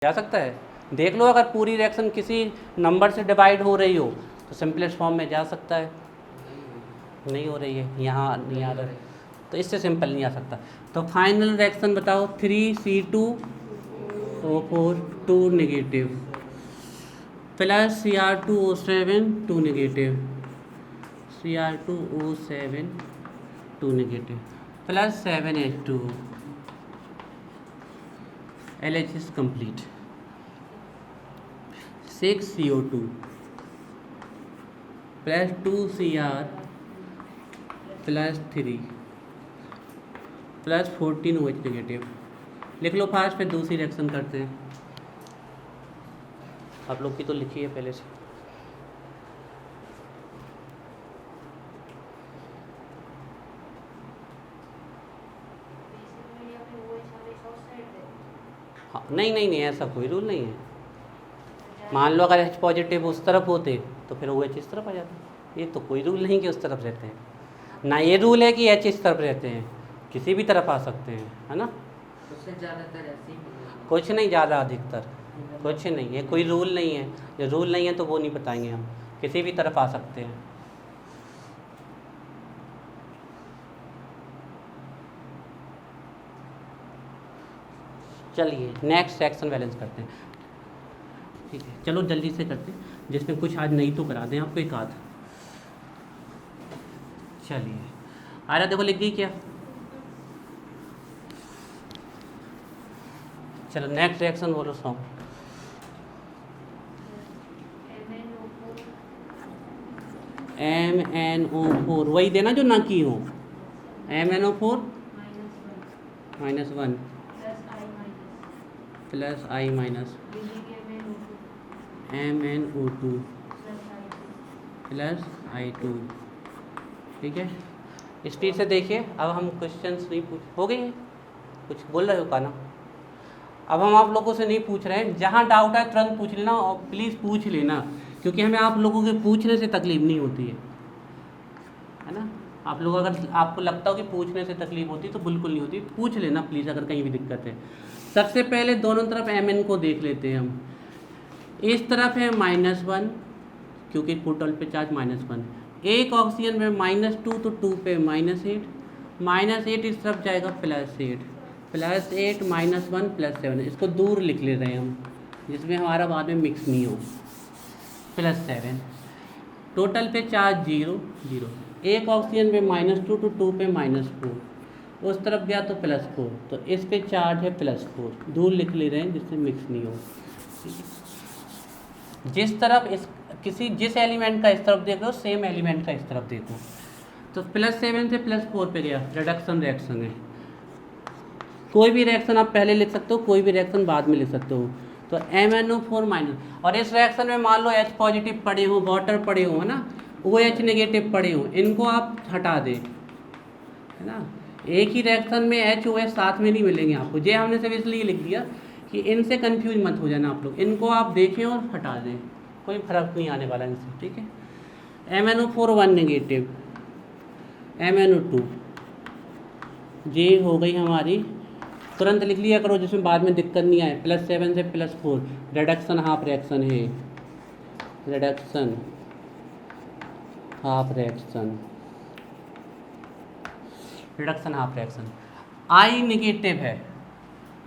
जा सकता है। देख लो, अगर पूरी रिएक्शन किसी नंबर से डिवाइड हो रही हो तो सिंपलेस्ट फॉर्म में जा सकता है, नहीं हो रही है, यहाँ नहीं आ रहा है, तो इससे सिंपल नहीं आ सकता। तो फाइनल रिएक्शन बताओ, 3C2O4 2 negative plus Cr2O7 2 negative, Cr2O7 2 negative plus 7H2, LH is complete, 6CO2 plus 2Cr plus 3 plus 14OH negative. लिख लो फास्ट, फिर दूसरी रिएक्शन करते हैं। आप लोग की तो लिखी है पहले से। हाँ, नहीं नहीं नहीं, ऐसा कोई रूल नहीं है। मान लो अगर H पॉजिटिव उस तरफ होते तो फिर OH इस तरफ आ जाता। ये तो कोई रूल नहीं कि उस तरफ रहते हैं, ना ये रूल है कि H इस तरफ रहते हैं, किसी भी तरफ आ सकते हैं, है ना। कुछ नहीं ज़्यादा अधिकतर, कुछ नहीं है, कोई रूल नहीं है। जो रूल नहीं है तो वो नहीं बताएंगे हम, किसी भी तरफ आ सकते हैं। चलिए नेक्स्ट सेक्शन बैलेंस करते हैं, ठीक है। चलो जल्दी से करते हैं, जिसमें कुछ आज नहीं तो करा दें आपको एक आध। चलिए आ रहा, देखो लिख दी क्या। चलो नेक्स्ट रिएक्शन बोलो सो। MnO4 वही देना जो ना की हो। MnO4 -1 plus I minus MnO2 plus I2, ठीक है। स्पीड से देखिए, अब हम क्वेश्चंस नहीं पूछ, हो गए कुछ बोल रहे हो का ना। अब हम आप लोगों से नहीं पूछ रहे हैं, जहाँ डाउट है तुरंत पूछ लेना, और प्लीज़ पूछ लेना, क्योंकि हमें आप लोगों के पूछने से तकलीफ नहीं होती है ना। आप लोग अगर आपको लगता हो कि पूछने से तकलीफ होती है तो बिल्कुल नहीं होती, पूछ लेना प्लीज़ अगर कहीं भी दिक्कत है। सबसे पहले दोनों तरफ Mn को देख लेते हैं हम। इस तरफ है -1 क्योंकि टोटल पे चार्ज -1, एक ऑक्सीजन में -2 तो 2 पे -8, -8 इस तरफ जाएगा +8, +8 -1 +7, इसको दूर लिख ले रहे हैं हम, जिसमें हमारा बाद में मिक्स नहीं हो, +7। टोटल पे चार्ज 0 0, एक ऑक्सीजन में -2 तो 2 पे -4, उस तरफ गया तो +4, तो इस पे चार्ज है +4, दूर लिख ले रहे हैं जिससे मिक्स नहीं हो। जिस तरफ जिस एलिमेंट का इस तरफ देख लो, सेम एलिमेंट का इस तरफ देखो, तो +7 से +4 पे गया, रिडक्शन रिएक्शन है। कोई भी रिएक्शन आप पहले लिख सकते हो, कोई भी रिएक्शन बाद में लिख सकते हो। तो MnO4 माइनस, और इस रिएक्शन में मान लो H पॉजिटिव पड़े हो, वाटर पड़े हो, है ना, OH नेगेटिव पड़े हो, इनको आप हटा दें, है ना। एक ही रिएक्शन में H OH साथ में नहीं मिलेंगे आपको, ये हमने सिर्फ इसलिए लिख दिया कि इनसे कंफ्यूज मत हो जाना आप लोग, इनको आप देखें और हटा दें, कोई फर्क नहीं आने वाला इनसे, ठीक है। MnO4 1 नेगेटिव, MnO2 ये हो गई हमारी, तुरंत लिख लिया करो जिसमें बाद में दिक्कत नहीं आए। +7 से +4, रिडक्शन हाफ रिएक्शन है, reduction half reaction, reduction half reaction. I negative है,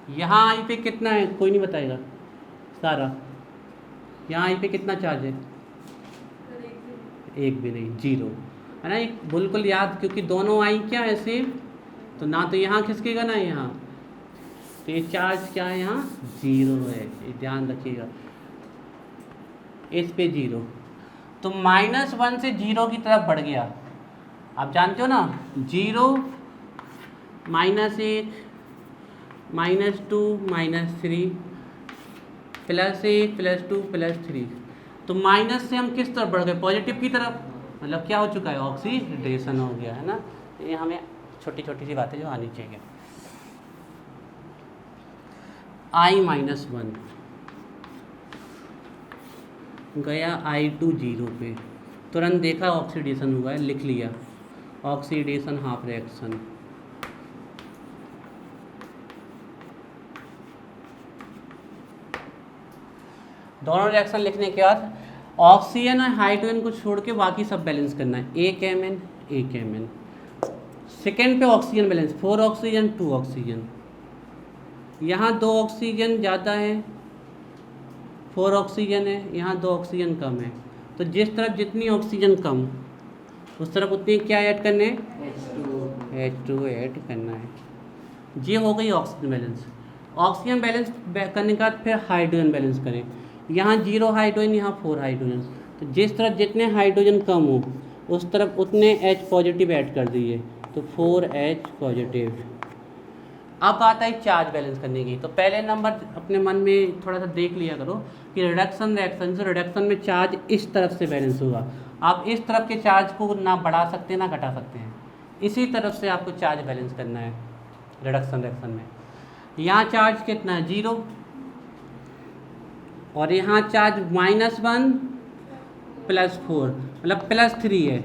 यहाँ I पे कितना है कोई नहीं बताएगा सारा, यहाँ I पे कितना चार्ज है, एक भी नहीं, 0, है ना। एक बिल्कुल याद, क्योंकि दोनों I क्या है सेम, तो ना तो यहाँ खिसकेगा ना यहाँ, तो ये चार्ज क्या है यहाँ 0 है, ये ध्यान रखिएगा, इस पे 0, तो -1 से 0 की तरफ बढ़ गया। आप जानते हो ना, 0 -1 -2 -3 +1 +2 +3, तो माइनस से हम किस तरफ बढ़ गए, पॉजिटिव की तरफ, मतलब क्या हो चुका है, ऑक्सीडेशन हो गया, है ना। ये हमें छोटी छोटी सी बातें जो आनी चाहिए। I-1 गया I2 0 पे, तुरंत देखा ऑक्सीडेशन हुआ है, लिख लिया ऑक्सीडेशन हाफ रिएक्शन, दोनों रिएक्शन लिखने के बाद ऑक्सीजन और हाइड्रोजन को छोड़ के बाकी सब बैलेंस करना है, एक Mn एक Mn। सेकेंड पे ऑक्सीजन बैलेंस, 4 ऑक्सीजन 2 ऑक्सीजन, यहाँ 2 ऑक्सीजन ज़्यादा है, 4 ऑक्सीजन है, यहाँ 2 ऑक्सीजन कम है। तो जिस तरफ जितनी ऑक्सीजन कम उस तरफ उतनी क्या ऐड करने हैं, H2 ऐड करना है। ये हो गई ऑक्सीजन बैलेंस। ऑक्सीजन बैलेंस करने के बाद फिर हाइड्रोजन बैलेंस करें, यहाँ 0 हाइड्रोजन, यहाँ 4 हाइड्रोजन। तो जिस तरफ जितने हाइड्रोजन कम हो उस तरफ उतने H पॉजिटिव ऐड कर दिए, तो 4H पॉजिटिव। अब आता है चार्ज बैलेंस करने की। तो पहले नंबर अपने मन में थोड़ा सा देख लिया करो कि रिडक्शन रिएक्शन से रिडक्शन में चार्ज इस तरफ से बैलेंस होगा। आप इस तरफ के चार्ज को ना बढ़ा सकते ना घटा सकते हैं, इसी तरफ से आपको चार्ज बैलेंस करना है रिडक्शन रिएक्शन में। यहाँ चार्ज कितना है 0 और यहाँ चार्ज -1 +4 मतलब +3 है।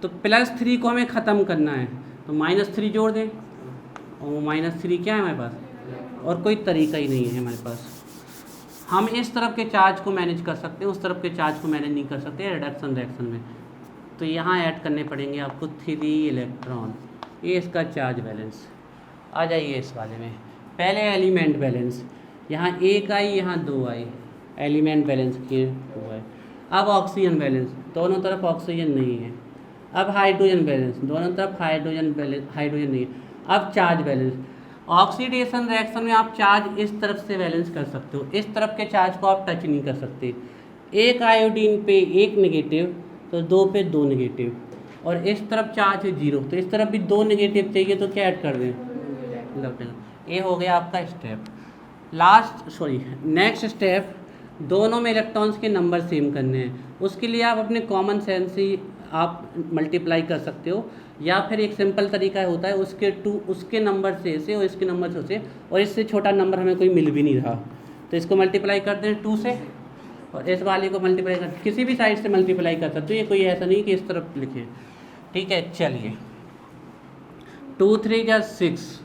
तो +3 को हमें ख़त्म करना है, तो -3 जोड़ दें और -3 क्या है हमारे पास, और कोई तरीका ही नहीं है हमारे पास। हम इस तरफ के चार्ज को मैनेज कर सकते हैं, उस तरफ के चार्ज को मैनेज नहीं कर सकते रिडक्शन रिएक्शन में। तो यहाँ ऐड करने पड़ेंगे आपको 3 इलेक्ट्रॉन। ये इसका चार्ज बैलेंस। आ जाइए इस वाले में, पहले एलिमेंट बैलेंस, यहाँ 1 आई यहाँ 2 आई, एलिमेंट बैलेंस के 2 है। अब ऑक्सीजन बैलेंस, दोनों तरफ ऑक्सीजन नहीं है। अब हाइड्रोजन बैलेंस, दोनों तरफ हाइड्रोजन नहीं है। अब चार्ज बैलेंस, ऑक्सीडेशन रिएक्शन में आप चार्ज इस तरफ से बैलेंस कर सकते हो, इस तरफ के चार्ज को आप टच नहीं कर सकते। 1 आयोडीन पे 1 नेगेटिव, तो 2 पे 2 नेगेटिव, और इस तरफ चार्ज है 0, तो इस तरफ भी 2 नेगेटिव चाहिए, तो क्या ऐड कर दें, ये हो गया आपका स्टेप। नेक्स्ट स्टेप, दोनों में इलेक्ट्रॉन्स के नंबर सेम करने हैं। उसके लिए आप अपने कॉमन सेंस ही आप मल्टीप्लाई कर सकते हो, या फिर एक सिंपल तरीका होता है उसके नंबर से और इसके नंबर से उसे, और इससे छोटा नंबर हमें कोई मिल भी नहीं रहा, तो इसको मल्टीप्लाई कर दें 2 से, और इस वाले को मल्टीप्लाई कर, किसी भी साइड से मल्टीप्लाई कर सकते हो, ये कोई ऐसा नहीं कि इस तरफ लिखें। ठीक है, चलिए 2 3 = 6,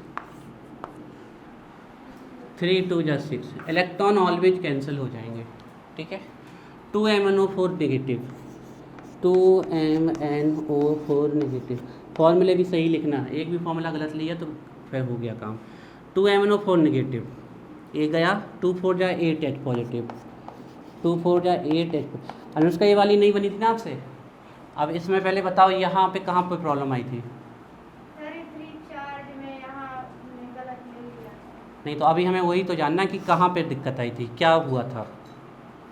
3 2 = 6, इलेक्ट्रॉन ऑलवेज कैंसिल हो जाएंगे। ठीक है, 2MnO4 नेगेटिव, 2MnO4 नेगेटिव। फॉर्मूले भी सही लिखना, एक भी फॉर्मूला गलत लिया तो फिर हो गया काम। 2MnO4 नेगेटिव, ये गया, 2 4 = 8H पॉजिटिव, 2 4 = 8H। अनुष्का ये वाली नहीं बनी थी ना आपसे। अब इसमें पहले बताओ यहाँ पे कहाँ पे प्रॉब्लम आई थी। नहीं तो अभी हमें वही तो जानना है कि कहाँ पे दिक्कत आई थी, क्या हुआ था।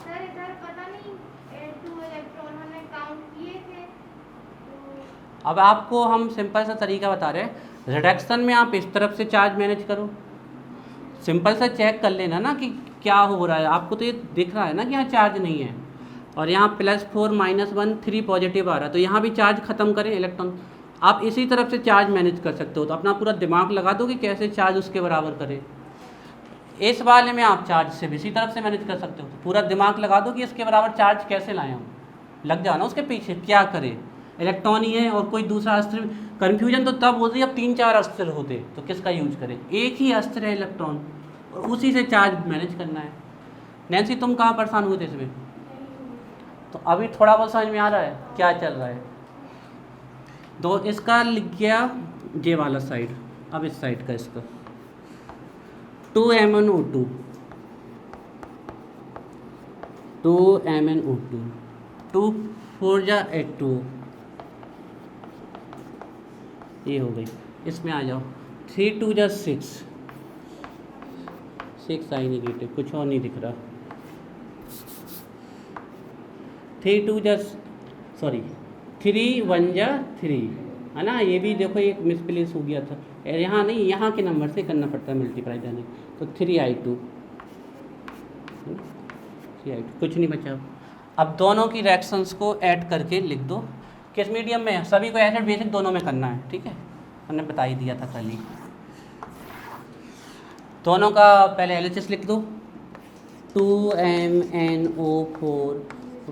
सर इधर पता नहीं 2 इलेक्ट्रॉन हमने काउंट किए थे अब आपको हम सिंपल सा तरीका बता रहे हैं। रिडक्शन में आप इस तरफ से चार्ज मैनेज करो, सिंपल सा चेक कर लेना ना कि क्या हो रहा है। आपको तो ये दिख रहा है ना कि यहाँ चार्ज नहीं है, और यहाँ +4 -1 3 पॉजिटिव आ रहा है, तो यहाँ भी चार्ज ख़त्म करें इलेक्ट्रॉन। आप इसी तरफ से चार्ज मैनेज कर सकते हो, तो अपना पूरा दिमाग लगा दो कि कैसे चार्ज उसके बराबर करें। इस वाले में आप चार्ज से इसी तरफ से मैनेज कर सकते हो, तो पूरा दिमाग लगा दो कि इसके बराबर चार्ज कैसे लाएं हम, लग जाओ ना उसके पीछे क्या करें। इलेक्ट्रॉन ही है और कोई दूसरा अस्त्र, कन्फ्यूजन तो तब होती है जब 3-4 अस्त्र होते, तो किसका यूज करें। एक ही अस्त्र है इलेक्ट्रॉन, और उसी से चार्ज मैनेज करना है। नैन्सी तुम कहाँ परेशान हुए थे इसमें, तो अभी थोड़ा बहुत समझ में आ रहा है क्या चल रहा है। दो इसका लिख गया ये वाला साइड, अब इस साइड का इसका 2MnO2, 2MnO2, 2 4 = 8 ये हो गई। इसमें आ जाओ 3 2 = 6, 6 आई नेगेटिव, कुछ और नहीं दिख रहा। 3 1 = 3 है ना, ये भी देखो एक मिसप्लेस हो गया था, यहाँ नहीं यहाँ के नंबर से करना पड़ता है मल्टीप्लाई जाने, तो 3I2, 3I2 कुछ नहीं बचा। अब दोनों की रिएक्शंस को ऐड करके लिख दो। किस मीडियम में, सभी को एसिड बेसिक दोनों में करना है। ठीक है, हमने बता ही दिया था कल ही। दोनों का पहले LHS लिख दो, 2MnO4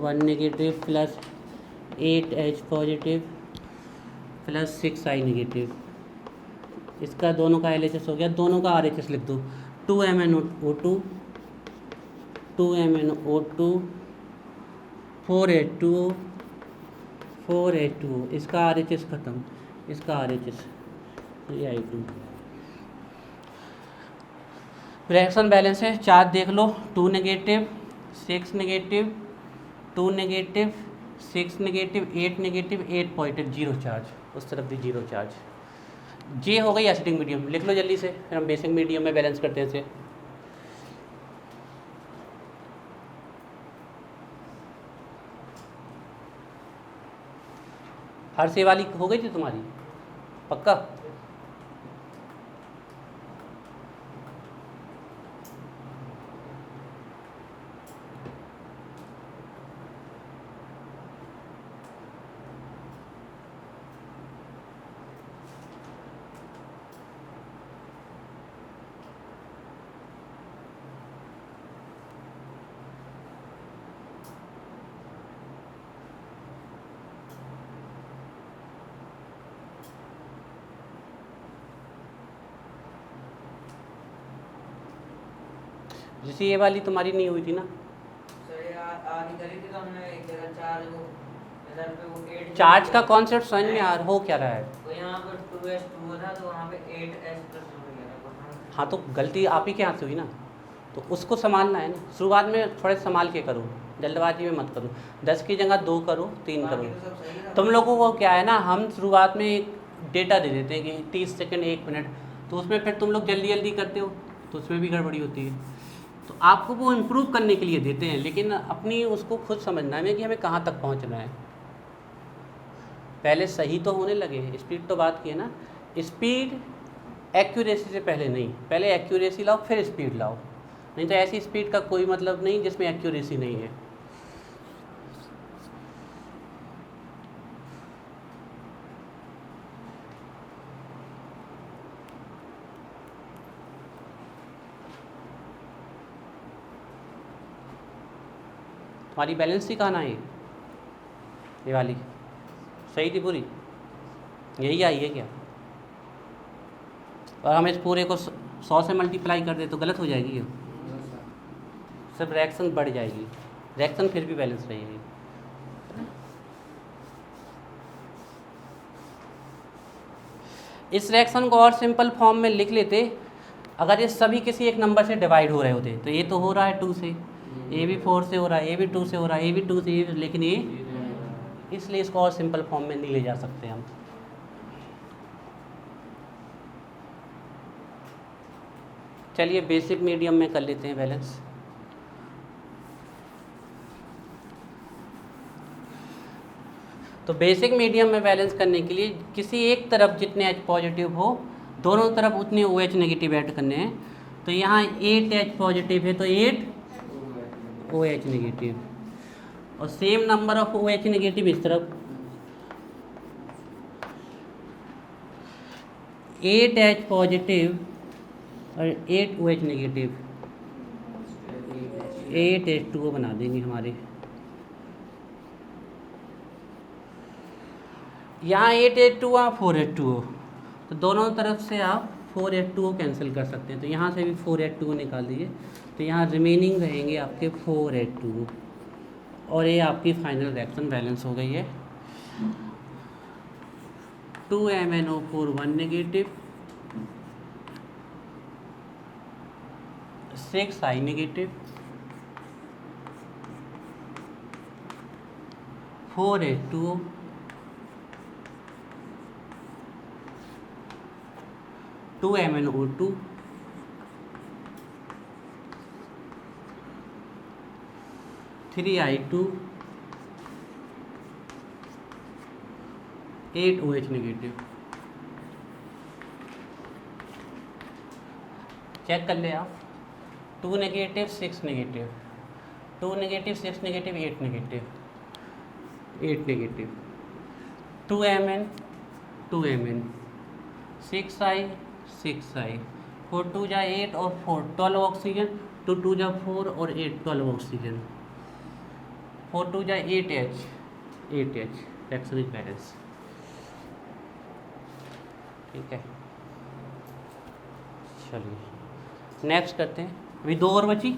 1 negative + 8H positive + 6I negative. इसका दोनों का LHS हो गया। दोनों का RHS लिख दो, 2MnO2 2MnO2 4H2O 4H2O, इसका RHS खत्म, इसका RHS 3I2। रिएक्शन बैलेंस है, चार्ज देख लो, 2 negative 6 negative 2 negative 6 negative 8 negative 8 positive, zero charge, उस तरफ भी जीरो चार्ज। जे हो गई एसिडिक मीडियम, लिख लो जल्दी से, फिर हम बेसिक मीडियम में बैलेंस करते हैं इसे। हर से वाली हो गई थी तुम्हारी पक्का? जैसे ये वाली तुम्हारी नहीं हुई थी ना? चार्ज का कॉन्सेप्ट समझ में आ हो क्या रहा है? तो यहाँ पर 2s2 था तो वहाँ पे 8s+2। हाँ, तो गलती आप ही के हाथ से हुई ना, तो उसको संभालना है ना। शुरुआत में थोड़े संभाल के करो, जल्दबाजी में मत करो। 10 की जगह 2 करो, 3 करो। तुम लोगों को क्या है ना, हम शुरुआत में एक डेटा दे देते हैं कि 30 सेकंड 1 मिनट, तो उसमें फिर तुम लोग जल्दी जल्दी करते हो, तो उसमें भी गड़बड़ी होती है। तो आपको वो इम्प्रूव करने के लिए देते हैं, लेकिन अपनी उसको खुद समझना है कि हमें कहाँ तक पहुँचना है। पहले सही तो होने लगे, स्पीड तो बात की है ना, स्पीड एक्यूरेसी से पहले नहीं, पहले एक्यूरेसी लाओ फिर स्पीड लाओ, नहीं तो ऐसी स्पीड का कोई मतलब नहीं जिसमें एक्यूरेसी नहीं है। तुम्हारी बैलेंस ही कहाँ है? ये वाली सही थी पूरी, यही आई है क्या? और हम इस पूरे को 100 से मल्टीप्लाई कर दे तो गलत हो जाएगी ये, सिर्फ रिएक्शन बढ़ जाएगी, रिएक्शन फिर भी बैलेंस रहेगी। इस रिएक्शन को और सिंपल फॉर्म में लिख लेते, अगर ये सभी किसी एक नंबर से डिवाइड हो रहे होते, तो ये तो हो रहा है 2 से, ये भी 4 से हो रहा है, ये भी 2 से हो रहा है, ये भी 2 से, लेकिन ये, इसलिए इसको और सिंपल फॉर्म में नहीं ले जा सकते हम। चलिए बेसिक मीडियम में कर लेते हैं बैलेंस। तो बेसिक मीडियम में बैलेंस करने के लिए किसी एक तरफ जितने H पॉजिटिव हो, दोनों तरफ उतने OH नेगेटिव ऐड करने हैं। तो यहाँ 8 H पॉजिटिव है तो 8 OH नेगेटिव, और same number of OH negative इस तरफ, 8 H पॉजिटिव और 8 OH नेगेटिव, 8 H2O बना देंगे हमारे। यहाँ 8 H2O 4 H2O, तो दोनों तरफ से आप 4 H2O कैंसिल कर सकते हैं, तो यहाँ से भी 4 H2O निकाल दीजिए, तो यहाँ रिमेनिंग रहेंगे आपके 4 H2O, और ये आपकी फाइनल रिएक्शन बैलेंस हो गई है। 2MnO4 1 negative, 6I negative, 4 H2O, 2MnO2, 3I2, 8 OH नेगेटिव। चेक कर ले आप, 2 negative 6 negative, 2 negative 6 negative 8 negative, 8 negative, 2Mn 2Mn, 6I 6I, 4 2 जा 8 और 4 12 ऑक्सीजन, 2 2 जा 4 और 8 12 ऑक्सीजन, 4 2 जा 8H, 8H, reaction is balance. ठीक है, चलिए नेक्स्ट करते हैं। अभी 2 और बची,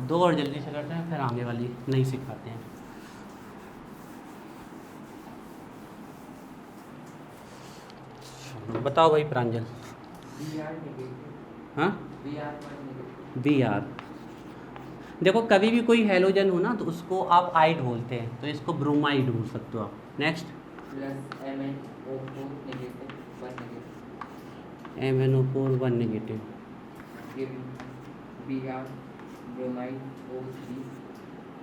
दो और जल्दी से करते हैं, फिर आगे वाली नहीं सिखाते हैं। चलो, बताओ भाई प्रांजल। हाँ, बी आर। देखो कभी भी कोई हेलोजन हो ना तो उसको आप आइड बोलते हैं, तो इसको ब्रोमाइड बोल सकते हो आप। Next, MnO4 1 negative,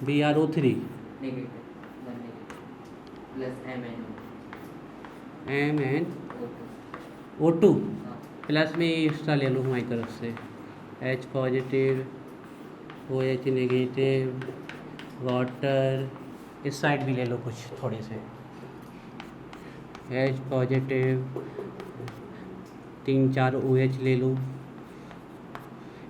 BrO3 MnO2 plus में एक्स्ट्रा ले लो हमारी तरफ से, H positive, OH negative, water, इस साइड भी ले लो कुछ थोड़े से, H पॉजिटिव, 3-4 OH ले लो।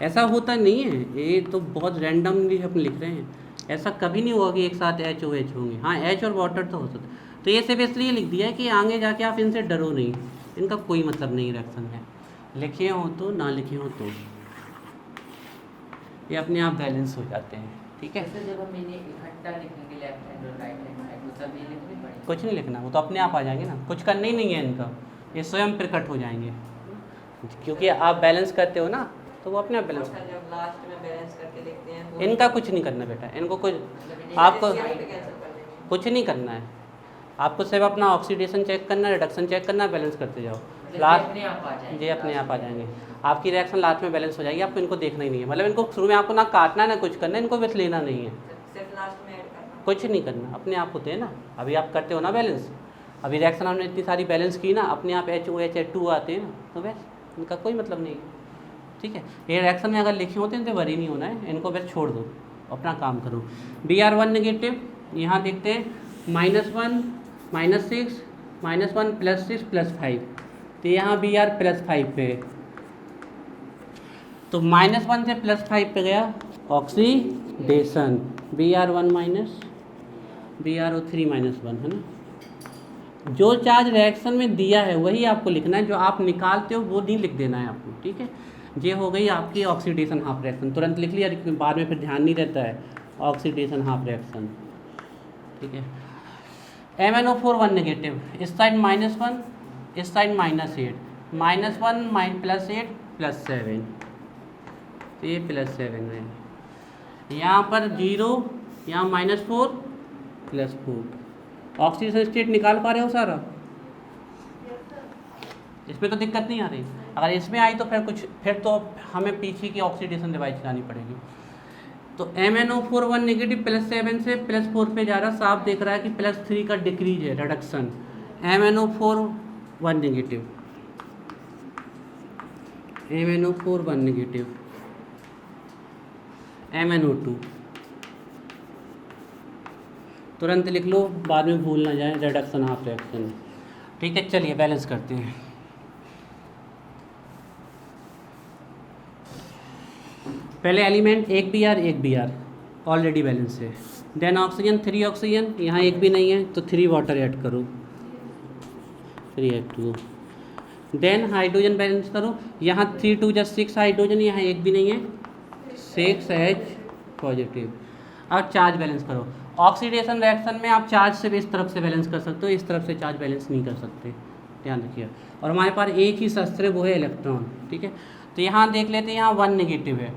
ऐसा होता नहीं है, ये तो बहुत रैंडमली हम लिख रहे हैं, ऐसा कभी नहीं होगा कि एक साथ H OH होंगे। हाँ, H और वाटर तो हो सकता है, तो ये सिर्फ इसलिए लिख दिया है कि आगे जाके आप इनसे डरो नहीं, इनका कोई मतलब नहीं रिएक्शन है, लिखे हो तो ना लिखे हो तो ये अपने आप बैलेंस हो जाते हैं। ठीक है, जब हम इन्हें इकट्ठा लिखने के लिए लेफ्ट हैंड और राइट हैंड तो सब ये लिखने पड़ेंगे? कुछ नहीं लिखना, वो तो अपने आप आ जाएंगे ना, कुछ करना ही नहीं है इनका, ये स्वयं प्रकट हो जाएंगे, क्योंकि आप बैलेंस करते हो ना, तो वो अपने आप बैलेंस। जब लास्ट में बैलेंस करके लिखते हैं तो इनका कुछ नहीं करना बेटा, इनको कुछ आपको कुछ नहीं करना है, आपको सिर्फ अपना ऑक्सीडेशन चेक करना है, रिडक्शन चेक करना है, बैलेंस करते जाओ। लास्ट ये अपने आप आ जाएंगे, आपकी रिएक्शन लास्ट में बैलेंस हो जाएगी, आपको इनको देखना ही नहीं है, मतलब इनको शुरू में आपको ना काटना है ना कुछ करना है, इनको बस लेना नहीं है, सिर्फ लास्ट में ऐड करना, कुछ नहीं करना, अपने आप होते हैं ना। अभी आप करते हो ना बैलेंस, अभी रिएक्शन हमने इतनी सारी बैलेंस की ना, अपने आप HOH2 आते हैं ना, तो बस इनका कोई मतलब नहीं है। ठीक है, ये रिएक्शन में अगर लिखे होते हैं तो वरी नहीं होना है, इनको बस छोड़ दो, अपना काम करो। Br1 नेगेटिव, यहाँ देखते हैं -1 -6 -1 +6 +5, तो यहाँ Br +5 पे है, तो -1 से +5 पे गया ऑक्सीडेशन, Br1 माइनस BrO3 -1 है ना। जो चार्ज रिएक्शन में दिया है वही आपको लिखना है, जो आप निकालते हो वो नहीं लिख देना है आपको। ठीक है, ये हो गई आपकी ऑक्सीडेशन हाफ रिएक्शन, तुरंत लिख लिया, बाद में फिर ध्यान नहीं रहता है, ऑक्सीडेशन हाफ रिएक्शन। ठीक है, MnO4 1 नेगेटिव, इस साइड -1, इस साइड -8, -1 +8 +7, तो ये +7 है, यहाँ पर 0, यहाँ -4 +4, ऑक्सीडेशन स्टेट निकाल पा रहे हो सारा, इसमें तो दिक्कत नहीं आ रही। अगर इसमें आई तो फिर तो हमें पीछे की ऑक्सीडेशन डिवाइस चलानी पड़ेगी। तो MnO4 1 नेगेटिव +7 से +4 पे जा रहा, साफ देख रहा है कि +3 का डिक्रीज है, reduction. MnO4 1 negative, MnO4 1 negative, MnO2 तुरंत लिख लो, बाद में भूल ना जाए, रिडक्शन हाफ रिएक्शन। ठीक है, चलिए बैलेंस करते हैं। पहले एलिमेंट एक Br ऑलरेडी बैलेंस है, देन ऑक्सीजन 3 ऑक्सीजन, यहाँ एक भी नहीं है तो 3 वाटर ऐड करो, 3 H2O, देन हाइड्रोजन बैलेंस करो, यहाँ 3 2 6 हाइड्रोजन, यहाँ एक भी नहीं है, 6 H पॉजिटिव। अब चार्ज बैलेंस करो, ऑक्सीडेशन रिएक्शन में आप चार्ज सिर्फ इस तरफ से बैलेंस कर सकते हो, इस तरफ से चार्ज बैलेंस नहीं कर सकते, ध्यान रखिए। और हमारे पास एक ही शस्त्र है, वो है इलेक्ट्रॉन। ठीक है, तो यहाँ देख लेते हैं, यहाँ 1 नेगेटिव है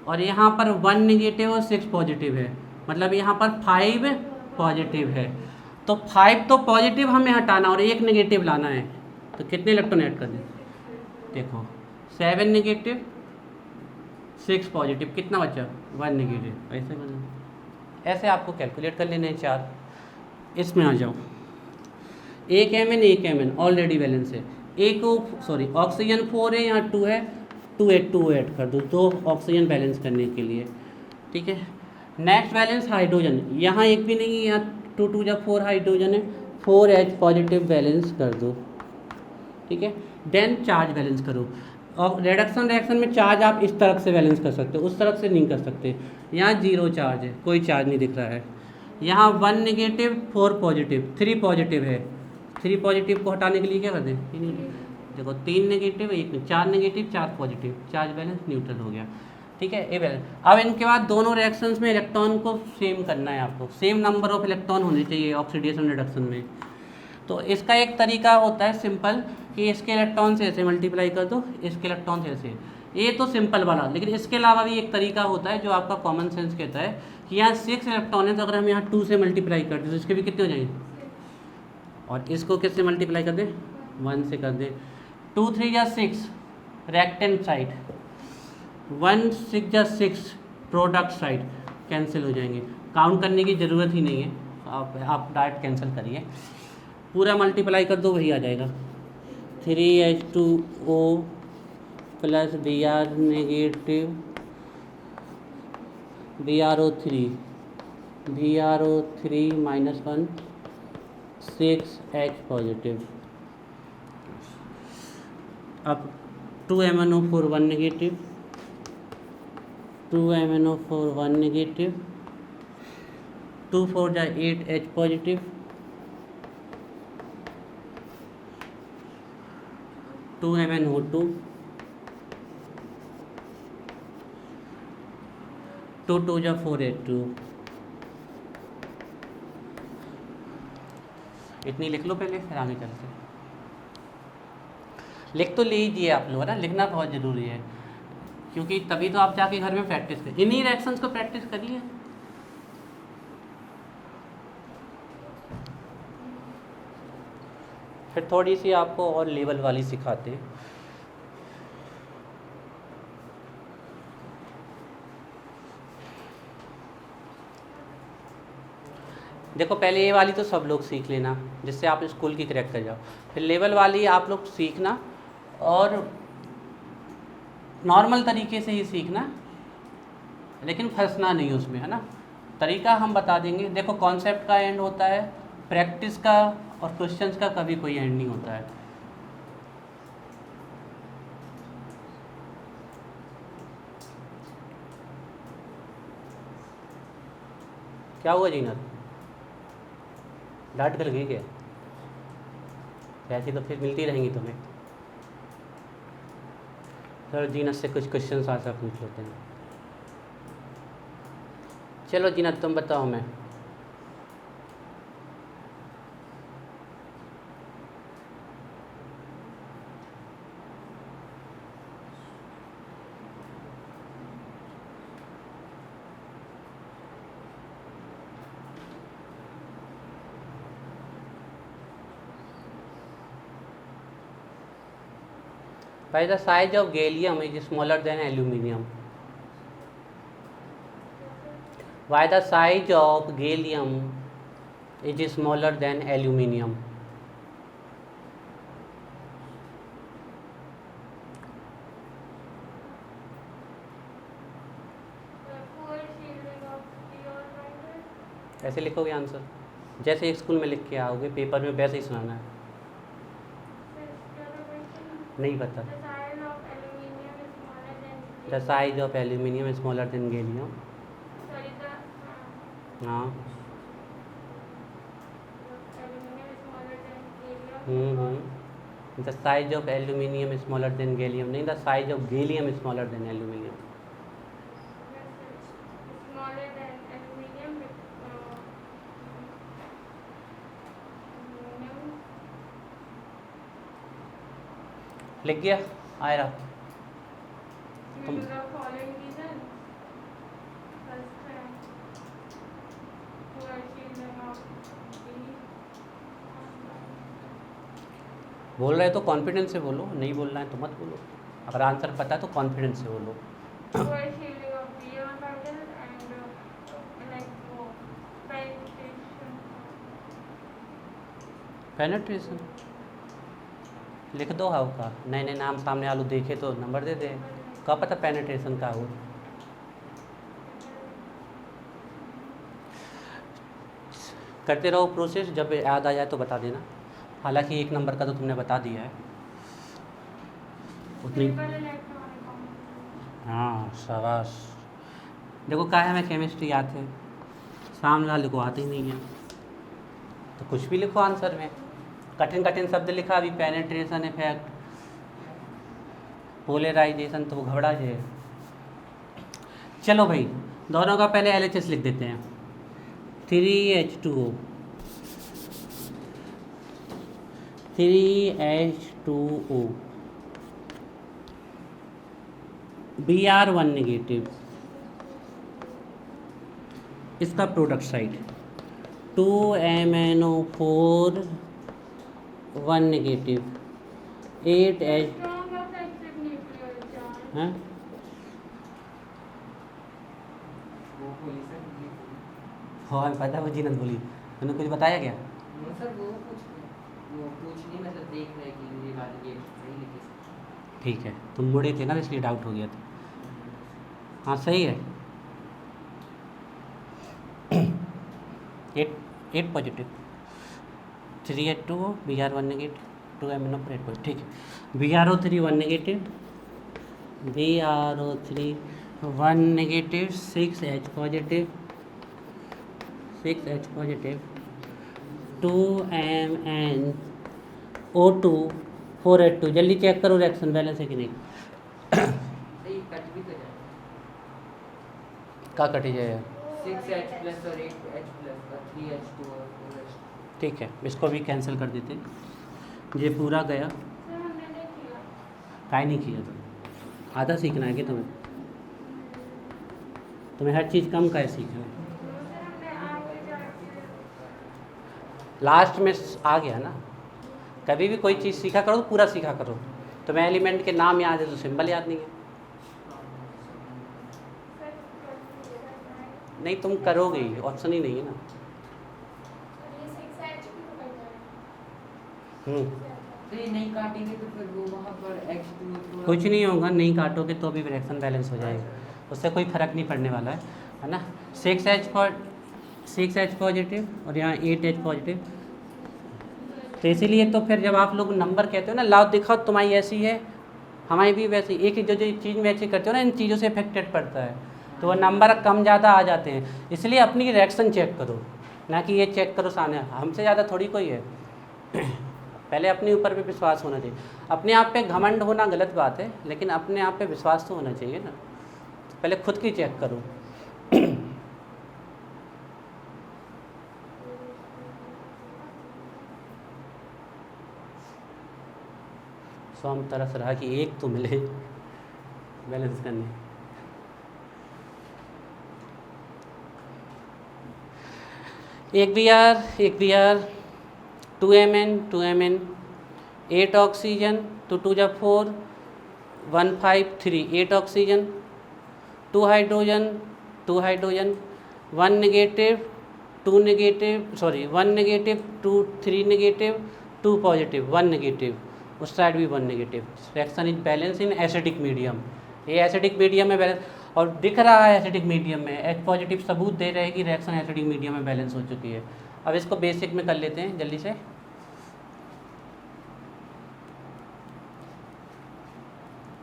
और यहाँ पर 1 नेगेटिव और 6 पॉजिटिव है, मतलब यहाँ पर 5 पॉजिटिव है, तो 5 तो पॉजिटिव हमें हटाना और 1 नेगेटिव लाना है, तो कितने इलेक्ट्रॉन ऐड कर दें, देखो 7 नेगेटिव 6 पॉजिटिव, कितना बचा 1 नेगेटिव, ऐसे करना, ऐसे आपको कैलकुलेट कर लेने हैं 4। इसमें आ जाओ, एक Mn ऑलरेडी बैलेंस है, ऑक्सीजन 4 है, यहाँ 2 है, 2 H2O ऐड कर दो, 2 ऑक्सीजन बैलेंस करने के लिए। ठीक है, नेक्स्ट बैलेंस हाइड्रोजन, यहाँ एक भी नहीं है, यहाँ 2 2 4 हाइड्रोजन है, 4 H पॉजिटिव बैलेंस कर दो। ठीक है, देन चार्ज बैलेंस करो, और रिडक्शन रिएक्शन में चार्ज आप इस तरफ से बैलेंस कर सकते हो, उस तरफ से नहीं कर सकते। यहाँ 0 चार्ज है, कोई चार्ज नहीं दिख रहा है, यहाँ 1 नेगेटिव 4 पॉजिटिव, 3 पॉजिटिव है, 3 पॉजिटिव को हटाने के लिए क्या कर दें, देखो 3 negative 1 4 negative 4 positive, charge balance neutral हो गया। ठीक है, ए बैलेंस। अब इनके बाद दोनों रिएक्शंस में इलेक्ट्रॉन को सेम करना है आपको, सेम नंबर ऑफ इलेक्ट्रॉन होने चाहिए ऑक्सीडेशन रिडक्शन में। तो इसका एक तरीका होता है सिंपल कि इसके इलेक्ट्रॉन से ऐसे मल्टीप्लाई कर दो, इसके इलेक्ट्रॉन से ऐसे, ये तो सिंपल वाला। लेकिन इसके अलावा भी एक तरीका होता है जो आपका कॉमन सेंस कहता है कि यहाँ 6 इलेक्ट्रॉन है, तो अगर हम यहाँ 2 से मल्टीप्लाई कर दें तो इसके भी कितने हो जाएंगे, और इसको किससे मल्टीप्लाई कर दें, 1 से कर दें। 2 3 या 6 रेक्टेंट साइड, 1 6 या 6 प्रोडक्ट साइड कैंसिल हो जाएंगे, काउंट करने की ज़रूरत ही नहीं है, आप डायरेक्ट कैंसिल करिए, पूरा मल्टीप्लाई कर दो वही आ जाएगा। 3H2O plus Br negative BrO3 minus 1 6H positive. अब 2MnO4 1 नेगेटिव, 2MnO4 1 नेगेटिव, 2 4 जा 8H पॉजिटिव, 2MnO2, 2 2 जा 4H2। इतनी लिख लो पहले, फिर आगे चलते हैं। लिख तो लीजिए आप लोग, है ना, लिखना बहुत ज़रूरी है, क्योंकि तभी तो आप जाके घर में प्रैक्टिस करें, इन्हीं रिएक्शंस को प्रैक्टिस करिए। फिर थोड़ी सी आपको और लेवल वाली सिखाते हैं। देखो पहले ये वाली तो सब लोग सीख लेना, जिससे आप स्कूल की क्रैक कर जाओ। फिर लेवल वाली आप लोग सीखना, और नॉर्मल तरीके से ही सीखना, लेकिन फंसना नहीं उसमें, है ना। तरीका हम बता देंगे। देखो कॉन्सेप्ट का एंड होता है, प्रैक्टिस का और क्वेश्चंस का कभी कोई एंड नहीं होता है। क्या हुआ जीनत, डांट कर गई क्या? ऐसी तो फिर मिलती रहेंगी तुम्हें। चलो जीनत से कुछ क्वेश्चंस आंसर पूछ लेते हैं। चलो जीनत तुम बताओ। मैं By the size of gallium is smaller than aluminium. Why the size of gallium is smaller than aluminium? ऐसे लिखोगे आंसर, जैसे स्कूल में लिख के आओगे, पेपर में वैसे ही सुनाना है। नहीं पता। The size of aluminium is smaller than gallium. हाँ। The size of aluminium is smaller than gallium. नहीं, the size of gallium is smaller than aluminium. Smaller than aluminium. लिख गया आयरा तुम? बोल रहे तो कॉन्फिडेंस से बोलो, नहीं बोलना है तो मत बोलो। अगर आंसर पता है तो कॉन्फिडेंस से बोलो। पेनिट्रेशन लिख दो। हाउ का नए नए नाम सामने आलू देखे तो नंबर दे दे। क्या पता पेनिट्रेशन का हो। करते रहो प्रोसेस, जब याद आ जाए तो बता देना। हालांकि 1 नंबर का तो तुमने बता दिया है उतनी। हाँ शाबाश। देखो क्या है, हमें केमिस्ट्री आते हैं, सामने वाले को आते ही नहीं है, तो कुछ भी लिखो आंसर में। कठिन कठिन शब्द लिखा, अभी पेनिट्रेशन इफेक्ट, पोलराइजेशन, तो वो घबरा जाए। चलो भाई, दोनों का पहले LHS लिख देते हैं। 3H2O 3H2O Br1 नेगेटिव, इसका product side 2MnO4 1 negative 8H strong और फ्लेक्सिबल न्यूक्लियर चार्ज। हैं वो बोली सर ये हाँ पता है, वो जीनत बोली, मैंने कुछ बताया क्या? वो सर वो कुछ नहीं मतलब देख रहे कि ये बात ये सही लिखी सर। ठीक है, तुम मुड़े थे ना इसलिए डाउट हो गया था। हाँ सही है। 8 positive 3H2O Br1 negative 2MnO4 8 positive. ठीक है, Bro3 1 negative Bro3 1 negative 6H positive 2MnO2 4H2। जल्दी चेक करो रिएक्शन बैलेंस है कि नहीं। सही कट भी तो जाए। का कटी जाएगा? 6H प्लस और 8H प्लस और 3H2 और 4H। ठीक है, इसको भी कैंसिल कर देते। ये पूरा गया। सर हमने नहीं किया। काहे नहीं किया तुम? आधा सीखना है कि तुम्हें हर चीज़ कम का सीखना है। सर हमने आगे जाके लास्ट में आ गया ना। कभी भी कोई चीज़ सीखा करो तो पूरा सीखा करो। तुम्हें एलिमेंट के नाम याद है तो सिंबल याद नहीं है। नहीं तुम करोगे ही, ऑप्शन ही नहीं है ना। तो ये नहीं काटेंगे तो फिर वो वहाँ पर H2 कुछ नहीं होगा, नहीं काटोगे तो भी रिएक्शन बैलेंस हो जाएगा, उससे कोई फर्क नहीं पड़ने वाला है ना। 6H पॉजिटिव और यहाँ 8H पॉजिटिव। तो इसीलिए तो फिर जब आप लोग नंबर कहते हो ना, लाओ दिखाओ तुम्हारी ऐसी है हमारी भी वैसी, एक ही जो चीज़ मैच करते हो ना, इन चीज़ों से इफेक्टेड पड़ता है, तो वो नंबर कम ज़्यादा आ जाते हैं। इसलिए अपनी रिएक्शन चेक करो, ना कि ये चेक करो सामने, हमसे ज़्यादा थोड़ी कोई है। पहले अपने ऊपर पे विश्वास होना चाहिए। अपने आप पे घमंड होना गलत बात है, लेकिन अपने आप पे विश्वास तो होना चाहिए ना। पहले खुद की चेक करो। सोम तरस रहा कि एक तो मिले बैलेंस करने। एक Br 2Mn 8 ऑक्सीजन 2 2 जा 4 1 5 3 8 oxygen 2 hydrogen 1 negative 2 negative 1 negative 2 3 negative 2 positive 1 negative, उस साइड भी 1 negative. Reaction is balance in acidic medium. ये एसिडिक मीडियम में बैलेंस, और दिख रहा है एसिडिक मीडियम में H पॉजिटिव सबूत दे रहे हैं कि रिएक्शन एसिडिक मीडियम में बैलेंस हो चुकी है। अब इसको बेसिक में कर लेते हैं जल्दी से।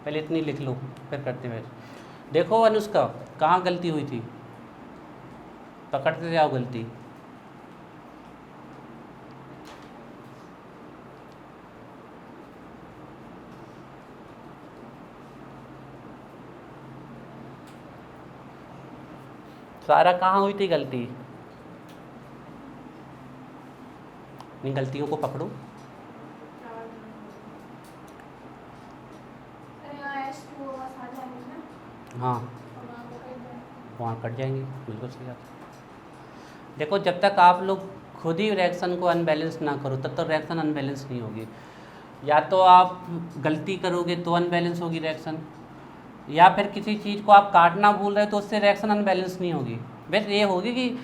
पहले इतनी लिख लो फिर करते हुए। देखो अनुष्का कहाँ गलती हुई थी, पकड़ते जाओ गलती। सारा कहाँ हुई थी गलती? इन गलतियों को पकड़ो। हाँ वहाँ कट जाएंगे, बिल्कुल सही बात है। देखो जब तक आप लोग खुद ही रिएक्शन को अनबैलेंस ना करो तब तक रिएक्शन अनबैलेंस नहीं होगी। या तो आप गलती करोगे तो अनबैलेंस होगी रिएक्शन, या फिर किसी चीज़ को आप काटना भूल रहे हो तो उससे रिएक्शन अनबैलेंस नहीं होगी। बस ये होगी कि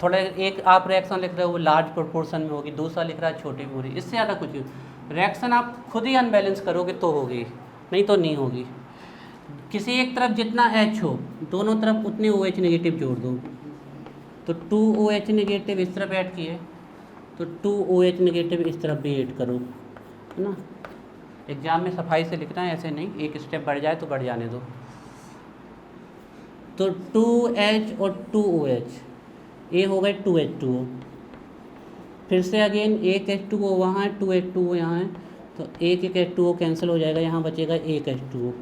थोड़ा एक आप रिएक्शन लिख रहे हो वो लार्ज प्रोपोर्शन में होगी, दूसरा लिख रहा है छोटी में होगी, इससे ज़्यादा कुछ नहीं। रिएक्शन आप खुद ही अनबैलेंस करोगे तो होगी, नहीं तो नहीं होगी। किसी एक तरफ जितना H हो दोनों तरफ उतने OH नेगेटिव जोड़ दो, तो 2 OH नेगेटिव इस तरफ ऐड किए तो 2 OH नेगेटिव इस तरफ भी ऐड करो, है ना। एग्जाम में सफाई से लिखना है, ऐसे नहीं, एक स्टेप बढ़ जाए तो बढ़ जाने दो। तो 2H और 2 OH, ये हो गए 2H2O। फिर से अगेन एक H2O वहाँ है, 2H2O यहाँ है, तो एक H2O कैंसिल हो जाएगा, यहाँ बचेगा एक H2O।